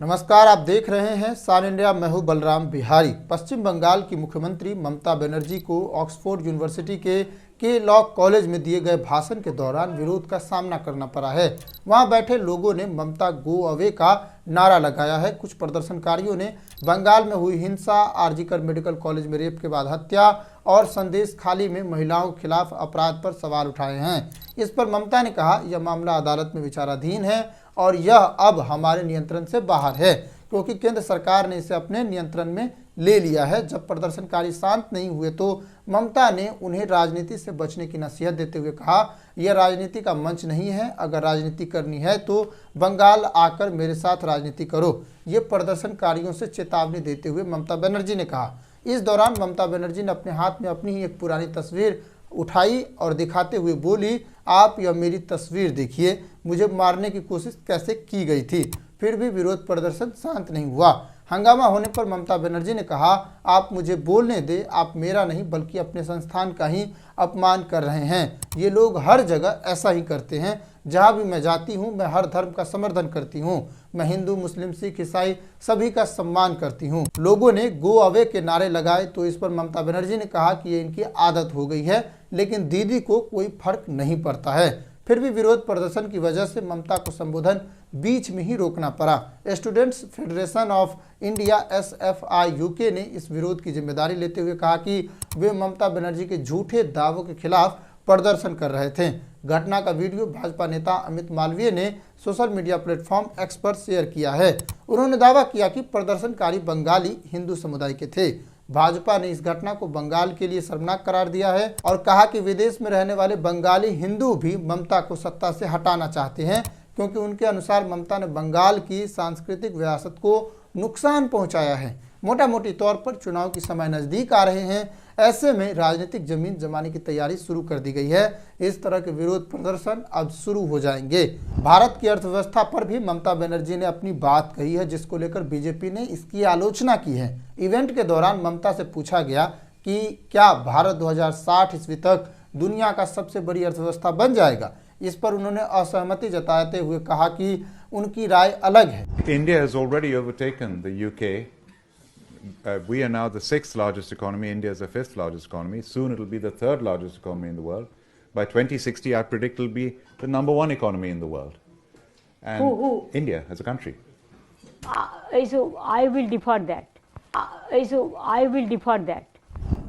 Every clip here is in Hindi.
नमस्कार, आप देख रहे हैं सान इंडिया। मैं हूं बलराम बिहारी। पश्चिम बंगाल की मुख्यमंत्री ममता बनर्जी को ऑक्सफोर्ड यूनिवर्सिटी के लॉ कॉलेज में दिए गए भाषण के दौरान विरोध का सामना करना पड़ा है। वहां बैठे लोगों ने ममता गो अवे का नारा लगाया है। कुछ प्रदर्शनकारियों ने बंगाल में हुई हिंसा, आरजीकर मेडिकल कॉलेज में रेप के बाद हत्या और संदेश खाली में महिलाओं के खिलाफ अपराध पर सवाल उठाए हैं। इस पर ममता ने कहा, यह मामला अदालत में विचाराधीन है और यह अब हमारे नियंत्रण से बाहर है, क्योंकि केंद्र सरकार ने इसे अपने नियंत्रण में ले लिया है। जब प्रदर्शनकारी शांत नहीं हुए तो ममता ने उन्हें राजनीति से बचने की नसीहत देते हुए कहा, यह राजनीति का मंच नहीं है। अगर राजनीति करनी है तो बंगाल आकर मेरे साथ राजनीति करो। ये प्रदर्शनकारियों से चेतावनी देते हुए ममता बनर्जी ने कहा। इस दौरान ममता बनर्जी ने अपने हाथ में अपनी ही एक पुरानी तस्वीर उठाई और दिखाते हुए बोली, आप यह मेरी तस्वीर देखिए, मुझे मारने की कोशिश कैसे की गई थी। फिर भी विरोध प्रदर्शन शांत नहीं हुआ। हंगामा होने पर ममता बनर्जी ने कहा, आप मुझे बोलने दे, आप मेरा नहीं बल्कि अपने संस्थान का ही अपमान कर रहे हैं। ये लोग हर जगह ऐसा ही करते हैं। जहाँ भी मैं जाती हूँ मैं हर धर्म का समर्थन करती हूँ। मैं हिंदू, मुस्लिम, सिख, ईसाई सभी का सम्मान करती हूँ। लोगों ने गो अवे के नारे लगाए तो इस पर ममता बनर्जी ने कहा कि ये इनकी आदत हो गई है, लेकिन दीदी को कोई फर्क नहीं पड़ता है। फिर भी विरोध प्रदर्शन की वजह से ममता को संबोधन बीच में ही रोकना पड़ा। Students federation of India SFI UK ने इस विरोध की जिम्मेदारी लेते हुए कहा कि वे ममता बनर्जी के झूठे दावों के खिलाफ प्रदर्शन कर रहे थे। घटना का वीडियो भाजपा नेता अमित मालवीय ने सोशल मीडिया प्लेटफॉर्म X पर शेयर किया है। उन्होंने दावा किया कि प्रदर्शनकारी बंगाली हिंदू समुदाय के थे। भाजपा ने इस घटना को बंगाल के लिए शर्मनाक करार दिया है और कहा कि विदेश में रहने वाले बंगाली हिंदू भी ममता को सत्ता से हटाना चाहते हैं, क्योंकि उनके अनुसार ममता ने बंगाल की सांस्कृतिक विरासत को नुकसान पहुंचाया है। मोटा मोटी तौर पर चुनाव की समय नजदीक आ रहे हैं, ऐसे में राजनीतिक जमीन जमाने की तैयारी शुरू कर दी गई है। इस तरह के विरोध प्रदर्शन अब शुरू हो जाएंगे। भारत की अर्थव्यवस्था पर भी ममता बनर्जी ने अपनी बात कही है, जिसको लेकर बीजेपी ने इसकी आलोचना की है। इवेंट के दौरान ममता से पूछा गया कि क्या भारत 2060 ईस्वी तक दुनिया का सबसे बड़ी अर्थव्यवस्था बन जाएगा। इस पर उन्होंने असहमति जताते हुए कहा कि उनकी राय अलग है। India has already overtaken the UK. We are now the 6th largest economy. India is the 5th largest economy. Soon it will be the 3rd largest economy in the world. By 2060, I predict it will be the number 1 economy in the world. And Who? India as a country. So I will defer that. I will defer that.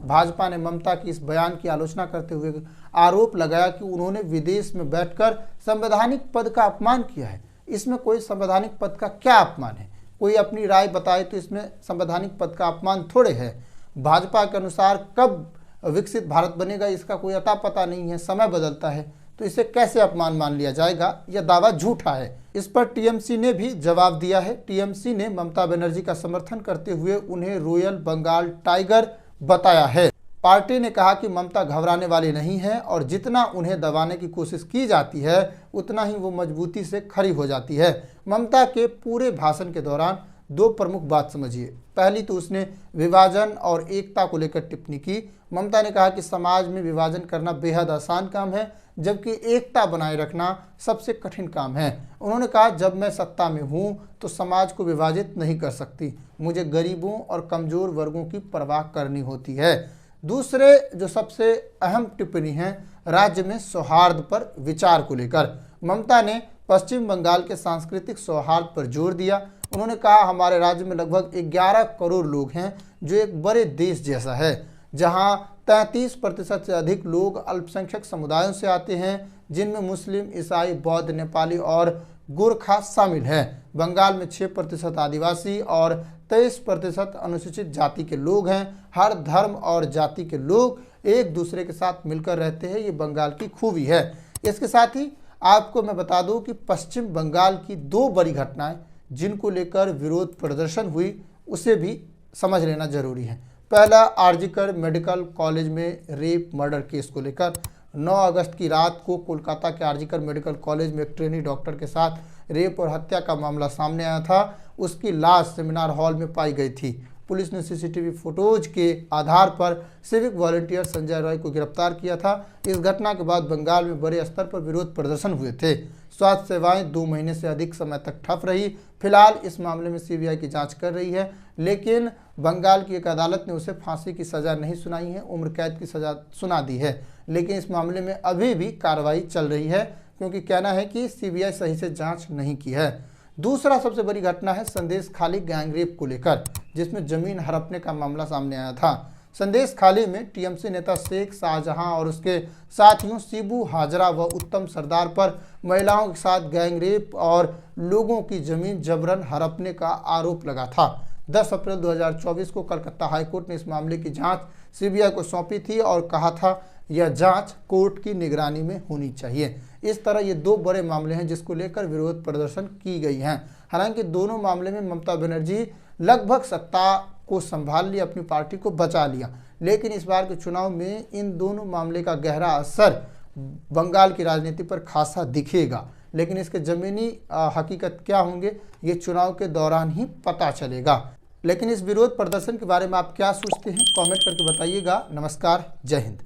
Bhajpa ने ममता की इस बयान की आलोचना करते हुए आरोप लगाया कि उन्होंने विदेश में बैठकर संवैधानिक पद का अपमान किया है। इसमें कोई संवैधानिक पद का क्या अपमान है? कोई अपनी राय बताए तो इसमें संवैधानिक पद का अपमान थोड़े है। भाजपा के अनुसार कब विकसित भारत बनेगा इसका कोई अता पता नहीं है, समय बदलता है, तो इसे कैसे अपमान मान लिया जाएगा? यह दावा झूठा है। इस पर टीएमसी ने भी जवाब दिया है। टीएमसी ने ममता बनर्जी का समर्थन करते हुए उन्हें रॉयल बंगाल टाइगर बताया है। पार्टी ने कहा कि ममता घबराने वाली नहीं है और जितना उन्हें दबाने की कोशिश की जाती है उतना ही वो मजबूती से खड़ी हो जाती है। ममता के पूरे भाषण के दौरान दो प्रमुख बात समझिए। पहली तो उसने विभाजन और एकता को लेकर टिप्पणी की। ममता ने कहा कि समाज में विभाजन करना बेहद आसान काम है, जबकि एकता बनाए रखना सबसे कठिन काम है। उन्होंने कहा, जब मैं सत्ता में हूँ तो समाज को विभाजित नहीं कर सकती, मुझे गरीबों और कमज़ोर वर्गों की परवाह करनी होती है। दूसरे जो सबसे अहम टिप्पणी है राज्य में सौहार्द पर विचार को लेकर। ममता ने पश्चिम बंगाल के सांस्कृतिक सौहार्द पर जोर दिया। उन्होंने कहा, हमारे राज्य में लगभग 11 करोड़ लोग हैं, जो एक बड़े देश जैसा है, जहां 33% से अधिक लोग अल्पसंख्यक समुदायों से आते हैं, जिनमें मुस्लिम, ईसाई, बौद्ध, नेपाली और गोरखा शामिल हैं। बंगाल में 6% आदिवासी और 23% अनुसूचित जाति के लोग हैं। हर धर्म और जाति के लोग एक दूसरे के साथ मिलकर रहते हैं, ये बंगाल की खूबी है। इसके साथ ही आपको मैं बता दूं कि पश्चिम बंगाल की दो बड़ी घटनाएं जिनको लेकर विरोध प्रदर्शन हुई उसे भी समझ लेना जरूरी है। पहला, आरजीकर मेडिकल कॉलेज में रेप मर्डर केस को लेकर 9 अगस्त की रात को कोलकाता के आरजीकर मेडिकल कॉलेज में एक ट्रेनी डॉक्टर के साथ रेप और हत्या का मामला सामने आया था। उसकी लाश सेमिनार हॉल में पाई गई थी। पुलिस ने सीसीटीवी फुटेज के आधार पर सिविक वॉलंटियर संजय रॉय को गिरफ्तार किया था। इस घटना के बाद बंगाल में बड़े स्तर पर विरोध प्रदर्शन हुए थे। स्वास्थ्य सेवाएं 2 महीने से अधिक समय तक ठप रही। फिलहाल इस मामले में सीबीआई की जांच कर रही है, लेकिन बंगाल की एक अदालत ने उसे फांसी की सजा नहीं सुनाई है, उम्र कैद की सजा सुना दी है। लेकिन इस मामले में अभी भी कार्रवाई चल रही है, क्योंकि कहना है कि सीबीआई सही से जांच नहीं की है। दूसरा सबसे बड़ी घटना है संदेश खाली गैंगरेप को लेकर, जिसमें जमीन हड़पने का मामला सामने आया था। संदेश खाली में टीएमसी नेता शेख शाहजहां और उसके साथियों शिबू हाजरा व उत्तम सरदार पर महिलाओं के साथ गैंगरेप और लोगों की जमीन जबरन हड़पने का आरोप लगा था। 10 अप्रैल 2024 को कलकत्ता हाईकोर्ट ने इस मामले की जांच सीबीआई को सौंपी थी और कहा था यह जांच कोर्ट की निगरानी में होनी चाहिए। इस तरह ये 2 बड़े मामले हैं जिसको लेकर विरोध प्रदर्शन की गई हैं। हालांकि दोनों मामले में ममता बनर्जी लगभग सत्ता को संभाल लिया, अपनी पार्टी को बचा लिया, लेकिन इस बार के चुनाव में इन दोनों मामले का गहरा असर बंगाल की राजनीति पर खासा दिखेगा। लेकिन इसके जमीनी हकीकत क्या होंगे ये चुनाव के दौरान ही पता चलेगा। लेकिन इस विरोध प्रदर्शन के बारे में आप क्या सोचते हैं, कमेंट करके बताइएगा। नमस्कार, जय हिंद।